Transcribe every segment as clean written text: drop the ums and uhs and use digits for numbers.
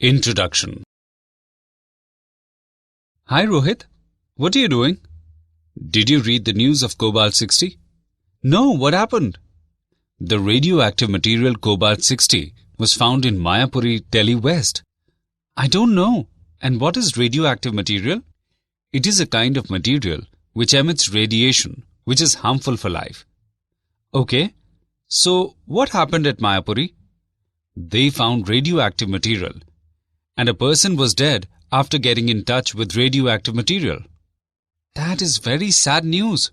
Introduction. Hi Rohit, what are you doing? Did you read the news of Cobalt-60? No, what happened? The radioactive material Cobalt-60 was found in Mayapuri, Delhi West. I don't know. And what is radioactive material? It is a kind of material which emits radiation which is harmful for life. Okay, so what happened at Mayapuri? They found radioactive material, and a person was dead after getting in touch with radioactive material. That is very sad news.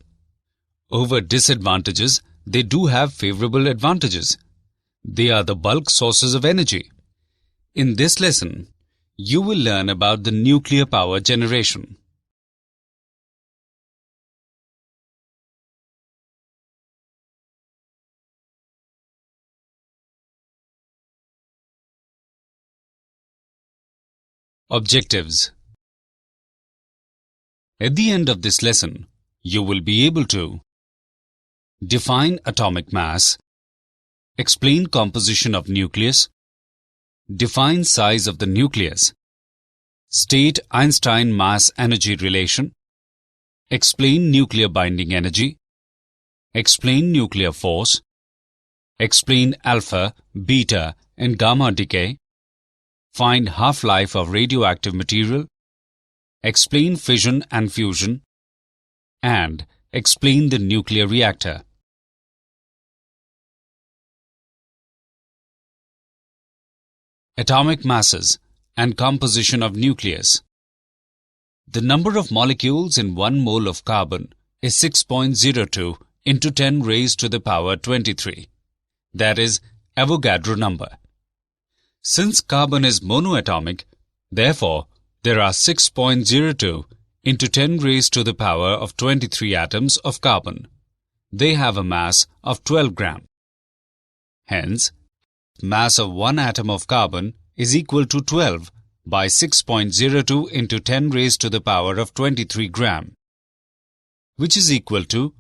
Over disadvantages, they do have favorable advantages. They are the bulk sources of energy. In this lesson, you will learn about the nuclear power generation. Objectives. At the end of this lesson, you will be able to define atomic mass, explain composition of nucleus, define size of the nucleus, state Einstein mass-energy relation, explain nuclear binding energy, explain nuclear force, explain alpha, beta, and gamma decay, find half-life of radioactive material, explain fission and fusion, and explain the nuclear reactor. Atomic masses and composition of nucleus. The number of molecules in 1 mole of carbon is 6.02 into 10 raised to the power 23. That is Avogadro number. Since carbon is monoatomic, therefore, there are 6.02 into 10 raised to the power of 23 atoms of carbon. They have a mass of 12 gram. Hence, mass of one atom of carbon is equal to 12 by 6.02 into 10 raised to the power of 23 gram, which is equal to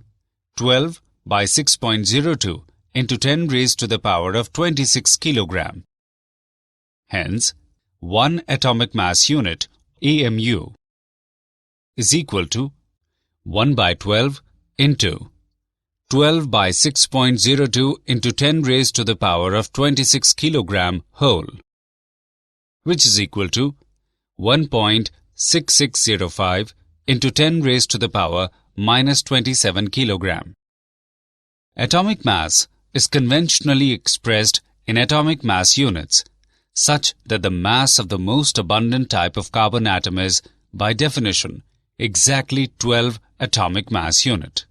12 by 6.02 into 10 raised to the power of 26 kilogram. Hence, 1 atomic mass unit, AMU, is equal to 1 by 12 into 12 by 6.02 into 10 raised to the power of 26 kilogram whole, which is equal to 1.6605 into 10 raised to the power minus 27 kilogram. Atomic mass is conventionally expressed in atomic mass units, such that the mass of the most abundant type of carbon atom is, by definition, exactly 12 atomic mass unit.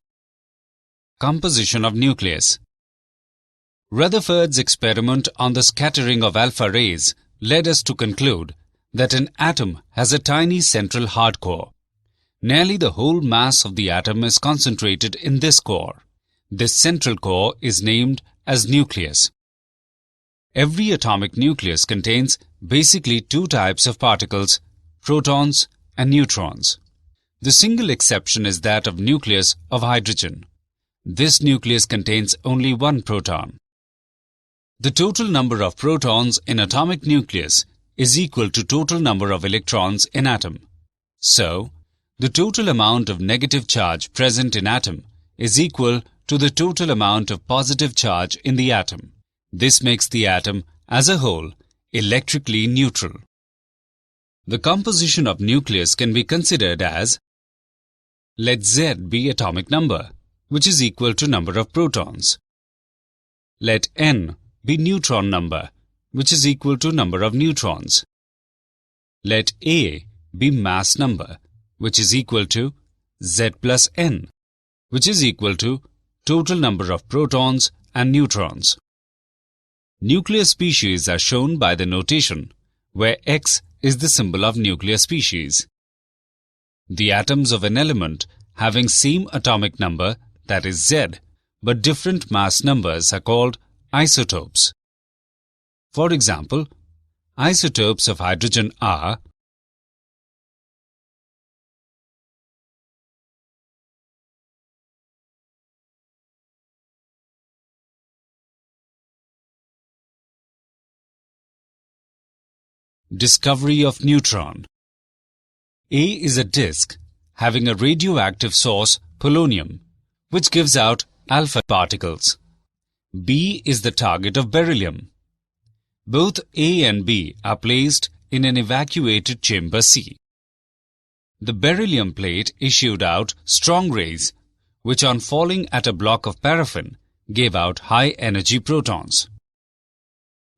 Composition of nucleus. Rutherford's experiment on the scattering of alpha rays led us to conclude that an atom has a tiny central hard core. Nearly the whole mass of the atom is concentrated in this core. This central core is named as nucleus. Every atomic nucleus contains basically two types of particles, protons and neutrons. The single exception is that of nucleus of hydrogen. This nucleus contains only one proton. The total number of protons in atomic nucleus is equal to total number of electrons in atom. So, the total amount of negative charge present in atom is equal to the total amount of positive charge in the atom. This makes the atom, as a whole, electrically neutral. The composition of nucleus can be considered as: let Z be atomic number, which is equal to number of protons. Let N be neutron number, which is equal to number of neutrons. Let A be mass number, which is equal to Z plus N, which is equal to total number of protons and neutrons. Nuclear species are shown by the notation, where X is the symbol of nuclear species. The atoms of an element having same atomic number, that is Z, but different mass numbers are called isotopes. For example, isotopes of hydrogen are Discovery of neutron. A is a disk having a radioactive source, polonium, which gives out alpha particles. B is the target of beryllium. Both A and B are placed in an evacuated chamber C. The beryllium plate issued out strong rays, which on falling at a block of paraffin gave out high-energy protons.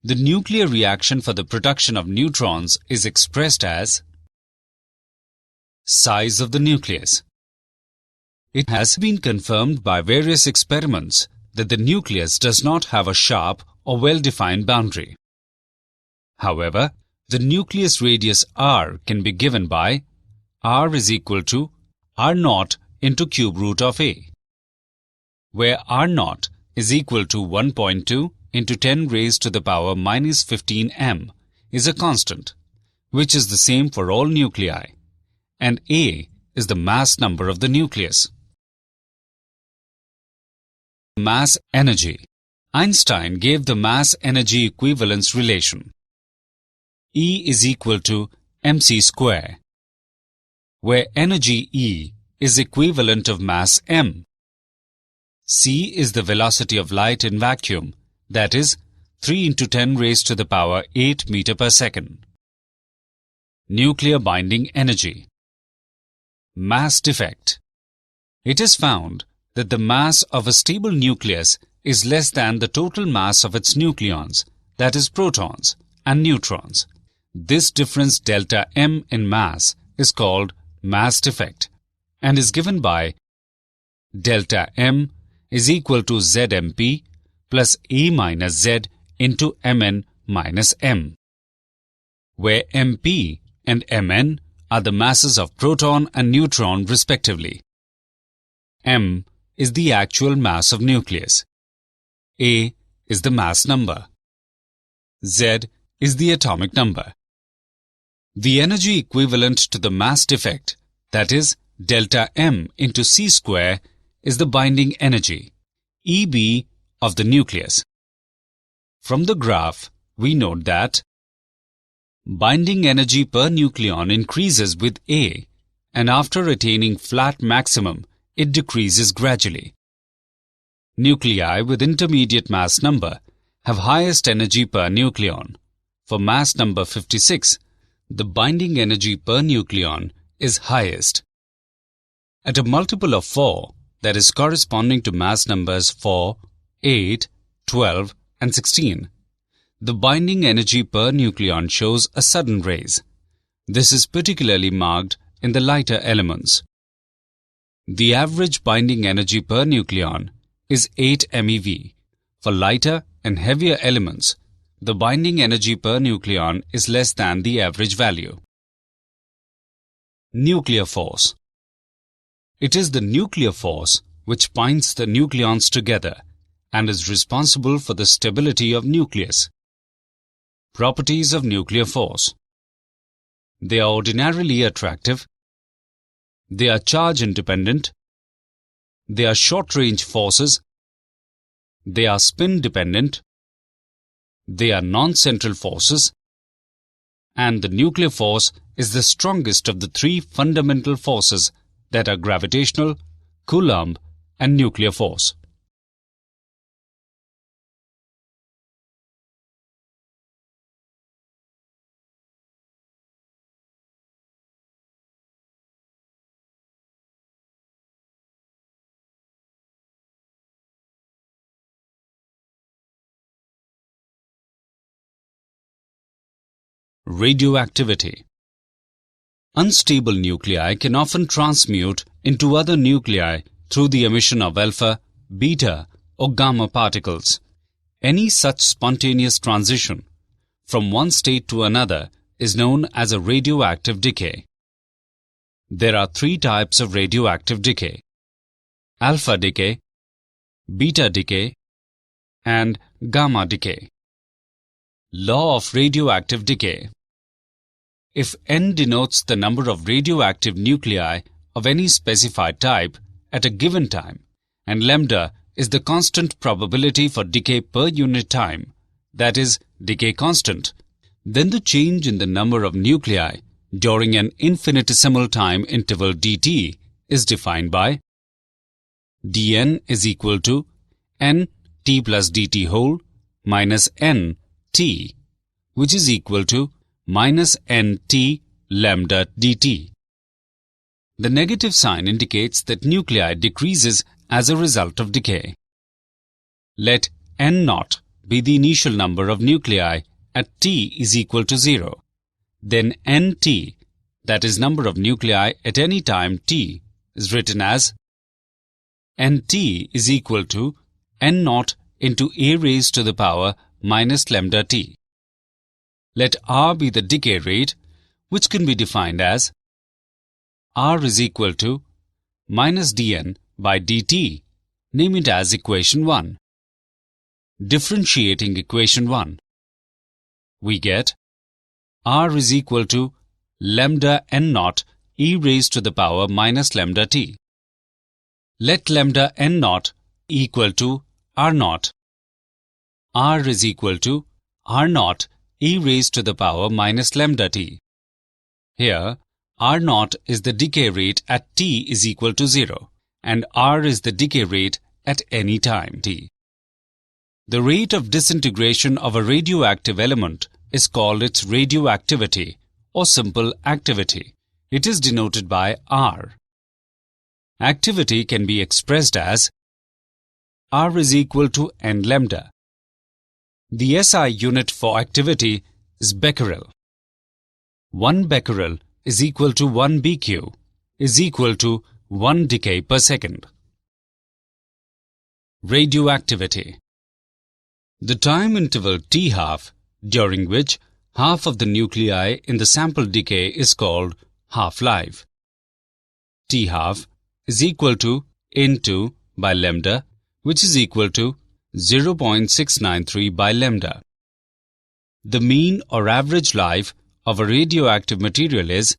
The nuclear reaction for the production of neutrons is expressed as size of the nucleus. It has been confirmed by various experiments that the nucleus does not have a sharp or well-defined boundary. However, the nucleus radius r can be given by r is equal to r0 into cube root of a, where r0 is equal to 1.2 into 10 raised to the power minus 15 m is a constant, which is the same for all nuclei, and a is the mass number of the nucleus. Mass energy. Einstein gave the mass-energy equivalence relation. E is equal to mc square, where energy E is equivalent of mass m. C is the velocity of light in vacuum, that is 3 into 10 raised to the power 8 meter per second. Nuclear binding energy. Mass defect. It is found that the mass of a stable nucleus is less than the total mass of its nucleons, that is protons and neutrons. This difference delta m in mass is called mass defect and is given by delta m is equal to zmp plus a minus z into mn minus m, where mp and mn are the masses of proton and neutron respectively. M is the actual mass of nucleus. A is the mass number. Z is the atomic number. The energy equivalent to the mass defect, that is delta m into c square, is the binding energy, EB, of the nucleus. From the graph, we note that binding energy per nucleon increases with A, and after attaining flat maximum, it decreases gradually. Nuclei with intermediate mass number have highest energy per nucleon. For mass number 56, the binding energy per nucleon is highest. At a multiple of 4, that is corresponding to mass numbers 4, 8, 12, and 16, the binding energy per nucleon shows a sudden raise. This is particularly marked in the lighter elements. The average binding energy per nucleon is 8 MeV. For lighter and heavier elements, the binding energy per nucleon is less than the average value. Nuclear force. It is the nuclear force which binds the nucleons together and is responsible for the stability of nucleus. Properties of nuclear force. They are ordinarily attractive. They are charge independent. They are short-range forces. They are spin dependent. They are non-central forces. And the nuclear force is the strongest of the three fundamental forces that are gravitational, Coulomb, and nuclear force. Radioactivity. Unstable nuclei can often transmute into other nuclei through the emission of alpha, beta, or gamma particles. Any such spontaneous transition from one state to another is known as a radioactive decay. There are three types of radioactive decay: alpha decay, beta decay, and gamma decay. Law of radioactive decay. If n denotes the number of radioactive nuclei of any specified type at a given time, and lambda is the constant probability for decay per unit time, that is, decay constant, then the change in the number of nuclei during an infinitesimal time interval dt is defined by dn is equal to n t plus dt whole minus n t, which is equal to minus nt lambda dt. The negative sign indicates that nuclei decreases as a result of decay. Let n naught be the initial number of nuclei at t is equal to 0. Then nt, that is number of nuclei at any time t, is written as nt is equal to n naught into a raised to the power minus lambda t. Let r be the decay rate, which can be defined as r is equal to minus dn by dt. Name it as equation 1. Differentiating equation 1, we get r is equal to lambda n naught e raised to the power minus lambda t. Let lambda n naught equal to r naught. R is equal to r naught e raised to the power minus lambda t. Here, r naught is the decay rate at t is equal to 0 and r is the decay rate at any time t. The rate of disintegration of a radioactive element is called its radioactivity or simple activity. It is denoted by R. Activity can be expressed as R is equal to n lambda. The SI unit for activity is becquerel. 1 becquerel is equal to 1 BQ is equal to 1 decay per second. Radioactivity. The time interval t½ during which half of the nuclei in the sample decay is called half-life. t½ is equal to N2 by lambda, which is equal to 0.693 by lambda. The mean or average life of a radioactive material is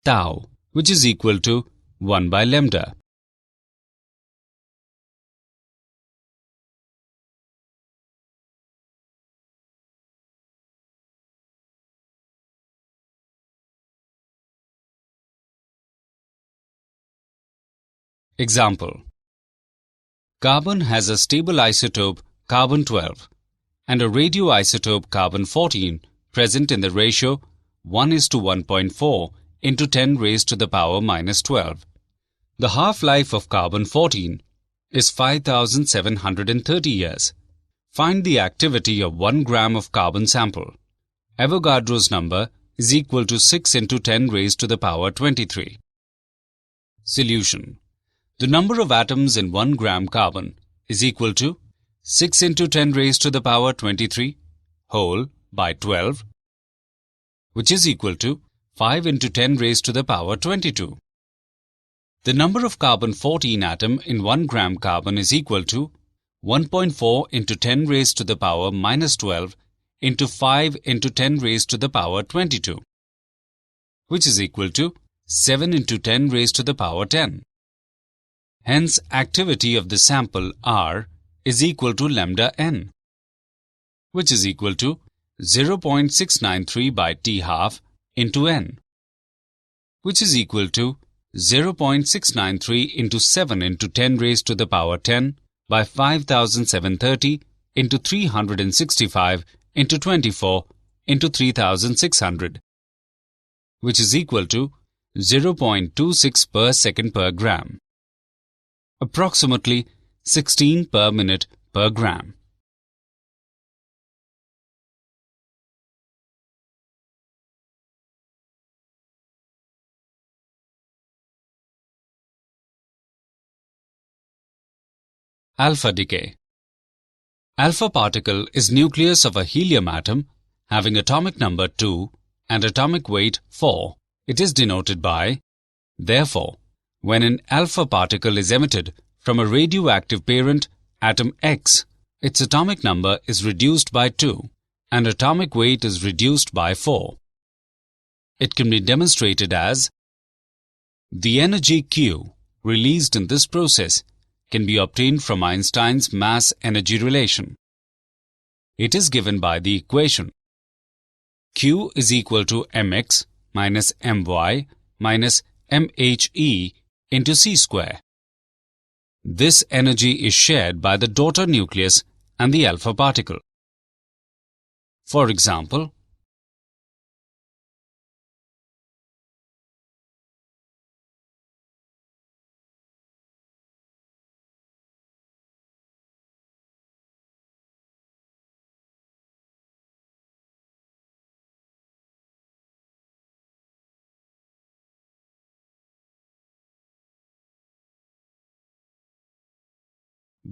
tau, which is equal to 1 by lambda. Example: carbon has a stable isotope carbon-12 and a radioisotope carbon-14 present in the ratio 1:1.4 into 10 raised to the power minus 12. The half-life of carbon-14 is 5,730 years. Find the activity of 1 gram of carbon sample. Avogadro's number is equal to 6 into 10 raised to the power 23. Solution: the number of atoms in 1 gram carbon is equal to 6 into 10 raised to the power 23 whole by 12, which is equal to 5 into 10 raised to the power 22. The number of carbon-14 atom in 1 gram carbon is equal to 1.4 into 10 raised to the power minus 12 into 5 into 10 raised to the power 22, which is equal to 7 into 10 raised to the power 10. Hence, activity of the sample R is equal to lambda n, which is equal to 0.693 by t½ into n, which is equal to 0.693 into 7 into 10 raised to the power 10 by 5,730 into 365 into 24 into 3,600, which is equal to 0.26 per second per gram. Approximately 16 per minute per gram. Alpha decay. Alpha particle is nucleus of a helium atom having atomic number 2 and atomic weight 4. It is denoted by, therefore, when an alpha particle is emitted from a radioactive parent atom X, its atomic number is reduced by 2 and atomic weight is reduced by 4. It can be demonstrated as the energy Q released in this process can be obtained from Einstein's mass-energy relation. It is given by the equation Q is equal to mx minus my minus mhe into c square. This energy is shared by the daughter nucleus and the alpha particle. For example,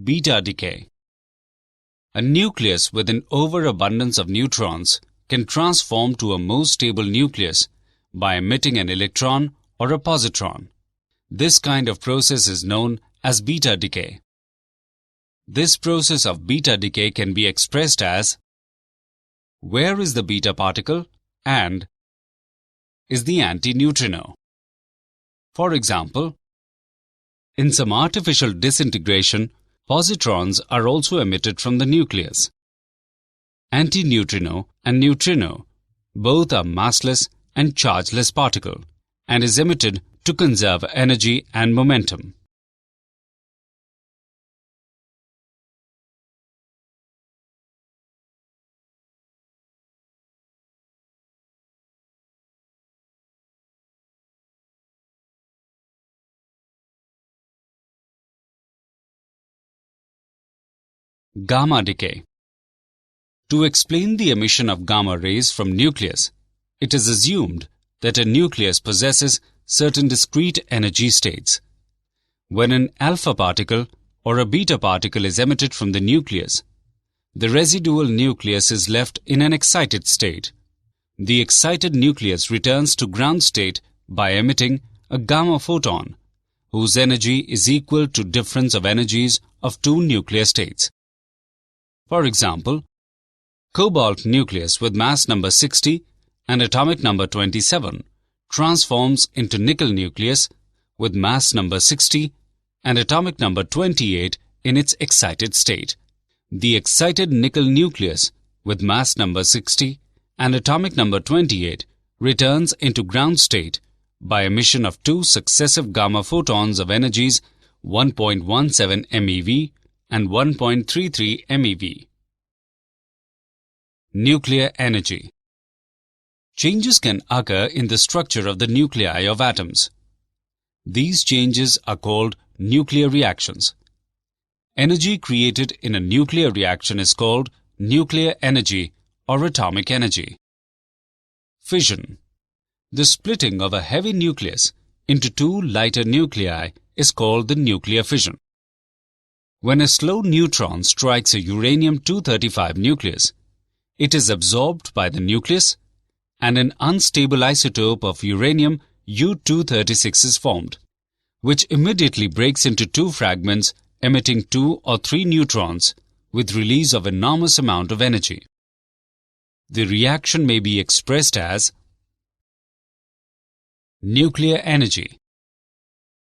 beta decay. A nucleus with an overabundance of neutrons can transform to a more stable nucleus by emitting an electron or a positron. This kind of process is known as beta decay. This process of beta decay can be expressed as where is the beta particle and is the antineutrino. For example, in some artificial disintegration, positrons are also emitted from the nucleus. Antineutrino and neutrino both are massless and chargeless particle and is emitted to conserve energy and momentum. Gamma decay. To explain the emission of gamma rays from nucleus, it is assumed that a nucleus possesses certain discrete energy states. When an alpha particle or a beta particle is emitted from the nucleus, the residual nucleus is left in an excited state. The excited nucleus returns to ground state by emitting a gamma photon, whose energy is equal to difference of energies of two nuclear states. For example, cobalt nucleus with mass number 60 and atomic number 27 transforms into nickel nucleus with mass number 60 and atomic number 28 in its excited state. The excited nickel nucleus with mass number 60 and atomic number 28 returns into ground state by emission of two successive gamma photons of energies 1.17 MeV and 1.33 MeV. Nuclear energy. Changes can occur in the structure of the nuclei of atoms. These changes are called nuclear reactions. Energy created in a nuclear reaction is called nuclear energy or atomic energy. Fission. The splitting of a heavy nucleus into two lighter nuclei is called the nuclear fission. When a slow neutron strikes a uranium-235 nucleus, it is absorbed by the nucleus and an unstable isotope of uranium U-236 is formed, which immediately breaks into two fragments emitting 2 or 3 neutrons with release of enormous amount of energy. The reaction may be expressed as nuclear energy.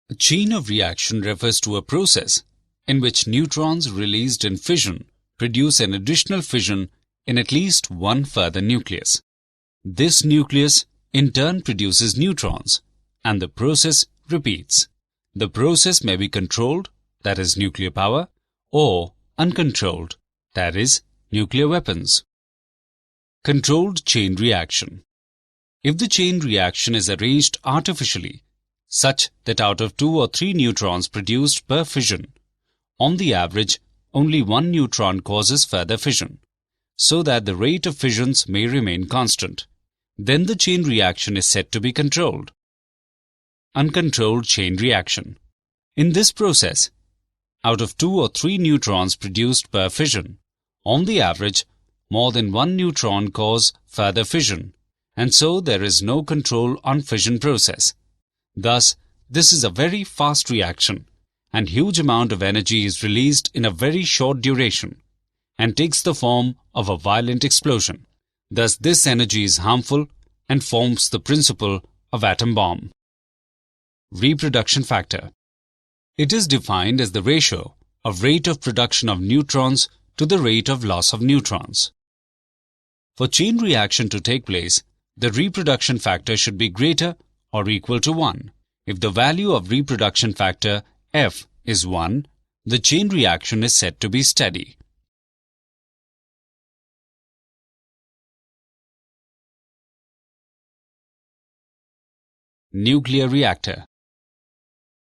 A chain of reaction refers to a process in which neutrons released in fission produce an additional fission in at least one further nucleus. This nucleus in turn produces neutrons, and the process repeats. The process may be controlled, that is nuclear power, or uncontrolled, that is nuclear weapons. Controlled chain reaction. If the chain reaction is arranged artificially, such that out of 2 or 3 neutrons produced per fission, on the average, only one neutron causes further fission, so that the rate of fissions may remain constant, then the chain reaction is said to be controlled. Uncontrolled chain reaction. In this process, out of 2 or 3 neutrons produced per fission, on the average, more than one neutron cause further fission, and so there is no control on fission process. Thus, this is a very fast reaction, and huge amount of energy is released in a very short duration, and takes the form of a violent explosion. Thus, this energy is harmful and forms the principle of atom bomb. Reproduction factor. It is defined as the ratio of rate of production of neutrons to the rate of loss of neutrons. For chain reaction to take place, the reproduction factor should be greater or equal to 1. If the value of reproduction factor F is 1, the chain reaction is said to be steady. Nuclear reactor.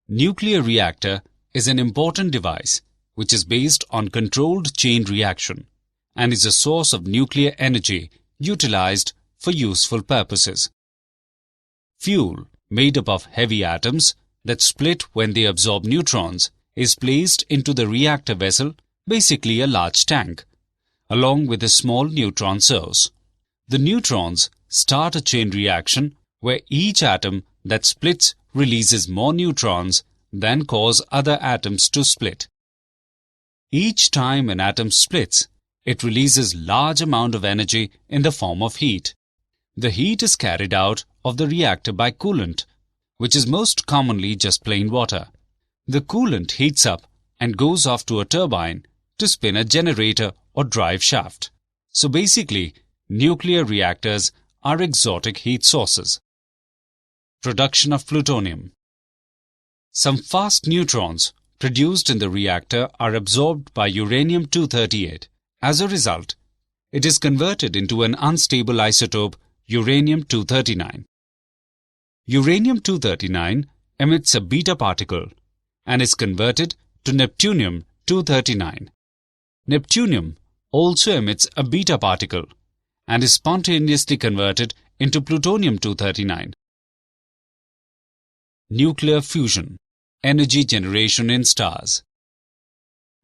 Nuclear reactor is an important device which is based on controlled chain reaction and is a source of nuclear energy utilized for useful purposes. Fuel, made up of heavy atoms that split when they absorb neutrons, is placed into the reactor vessel, basically a large tank, along with a small neutron source. The neutrons start a chain reaction where each atom that splits releases more neutrons than cause other atoms to split. Each time an atom splits, it releases large amount of energy in the form of heat. The heat is carried out of the reactor by coolant, which is most commonly just plain water. The coolant heats up and goes off to a turbine to spin a generator or drive shaft. So basically, nuclear reactors are exotic heat sources. Production of plutonium. Some fast neutrons produced in the reactor are absorbed by uranium-238. As a result, it is converted into an unstable isotope, uranium-239. Uranium-239 emits a beta particle and is converted to neptunium-239. Neptunium also emits a beta particle and is spontaneously converted into plutonium-239. Nuclear fusion, energy generation in stars.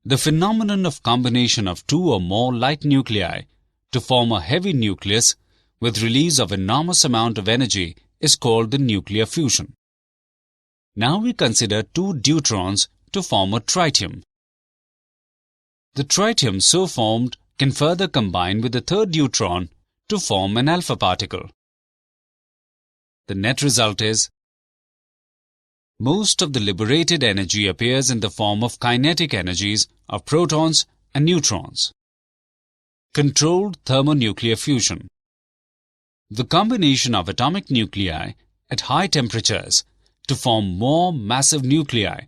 The phenomenon of combination of two or more light nuclei to form a heavy nucleus with release of enormous amount of energy is called the nuclear fusion. Now we consider two deuterons to form a tritium. The tritium so formed can further combine with the third deuteron to form an alpha particle. The net result is most of the liberated energy appears in the form of kinetic energies of protons and neutrons. Controlled thermonuclear fusion. The combination of atomic nuclei at high temperatures to form more massive nuclei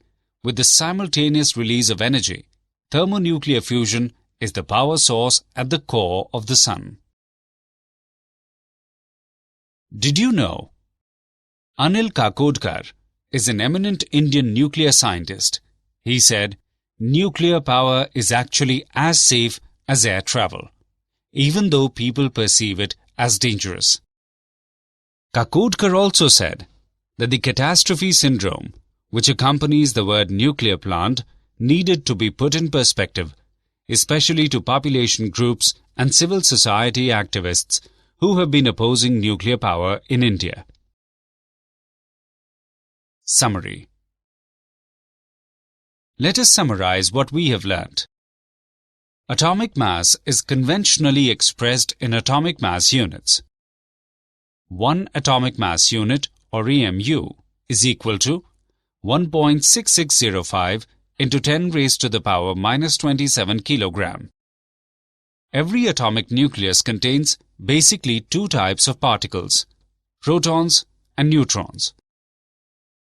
with the simultaneous release of energy. Thermonuclear fusion is the power source at the core of the Sun. Did you know? Anil Kakodkar is an eminent Indian nuclear scientist. He said, nuclear power is actually as safe as air travel, even though people perceive it as dangerous. Kakodkar also said that the catastrophe syndrome, which accompanies the word nuclear plant, needed to be put in perspective, especially to population groups and civil society activists who have been opposing nuclear power in India. Summary. Let us summarize what we have learnt. Atomic mass is conventionally expressed in atomic mass units. 1 atomic mass unit, or EMU, is equal to 1.6605 into 10 raised to the power minus 27 kilogram. Every atomic nucleus contains basically two types of particles, protons and neutrons.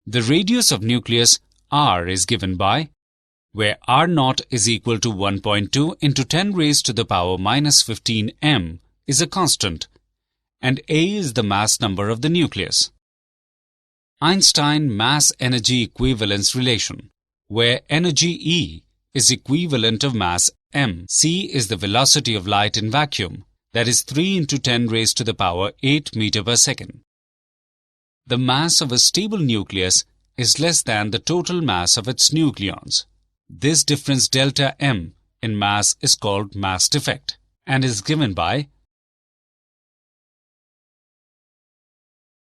The radius of nucleus R is given by, where R0 is equal to 1.2 into 10 raised to the power minus 15 m is a constant, and A is the mass number of the nucleus. Einstein mass-energy equivalence relation, where energy E is equivalent of mass m. C is the velocity of light in vacuum, that is 3 into 10 raised to the power 8 meter per second. The mass of a stable nucleus is less than the total mass of its nucleons. This difference delta m in mass is called mass defect and is given by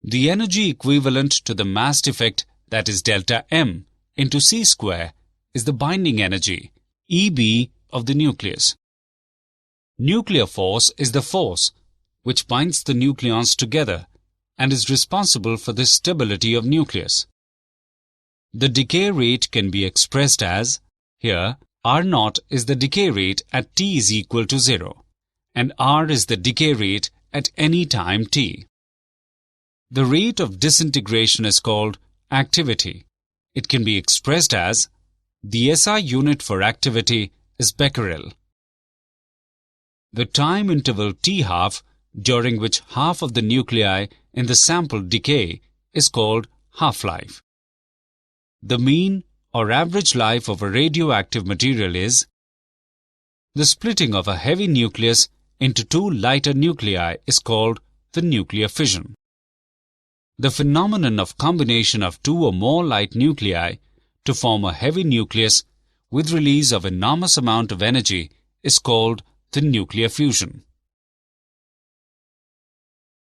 the energy equivalent to the mass defect, that is delta m, into C square is the binding energy, EB, of the nucleus. Nuclear force is the force which binds the nucleons together and is responsible for the stability of nucleus. The decay rate can be expressed as, here, R0 is the decay rate at T is equal to 0, and r is the decay rate at any time t. The rate of disintegration is called activity. It can be expressed as the SI unit for activity is becquerel. The time interval t½ during which half of the nuclei in the sample decay is called half-life. The mean or average life of a radioactive material is the splitting of a heavy nucleus into two lighter nuclei is called the nuclear fission. The phenomenon of combination of two or more light nuclei to form a heavy nucleus with release of enormous amount of energy is called the nuclear fusion.